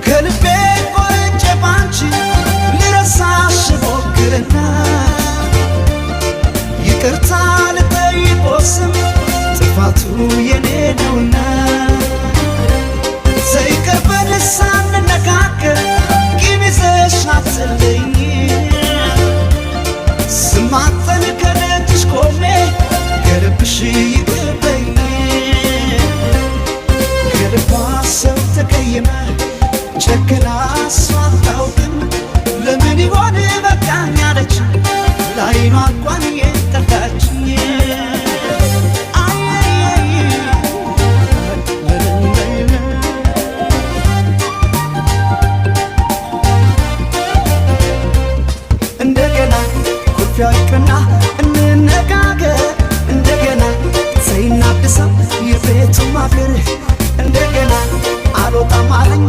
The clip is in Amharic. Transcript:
ከልቤ ቆርጬ ባንቺ ልረሳሽ ሞክርና ይቅርታ ልጠይቅዎ ስም ጥፋቱ የኔ ነውና ዘይቀርበን ሳንነጋገር ቂም ይዘሽ አትለኝ ስማጠን ከደጅሽ ቆሜ ከልብሽ ይቅርበኝ ከልቧ ሰው ተቀየመ ጨክና እሷ አታውቅም ለምን ይሆን በቃኝ አለች ላይኗ እንኳን የጠላችኝ እንደገና ኩርፊያ ይቅርና እንነጋገር እንደገና ዘይናድሰው የቤቱ ማገር እንደገና አልወጣም አለኝ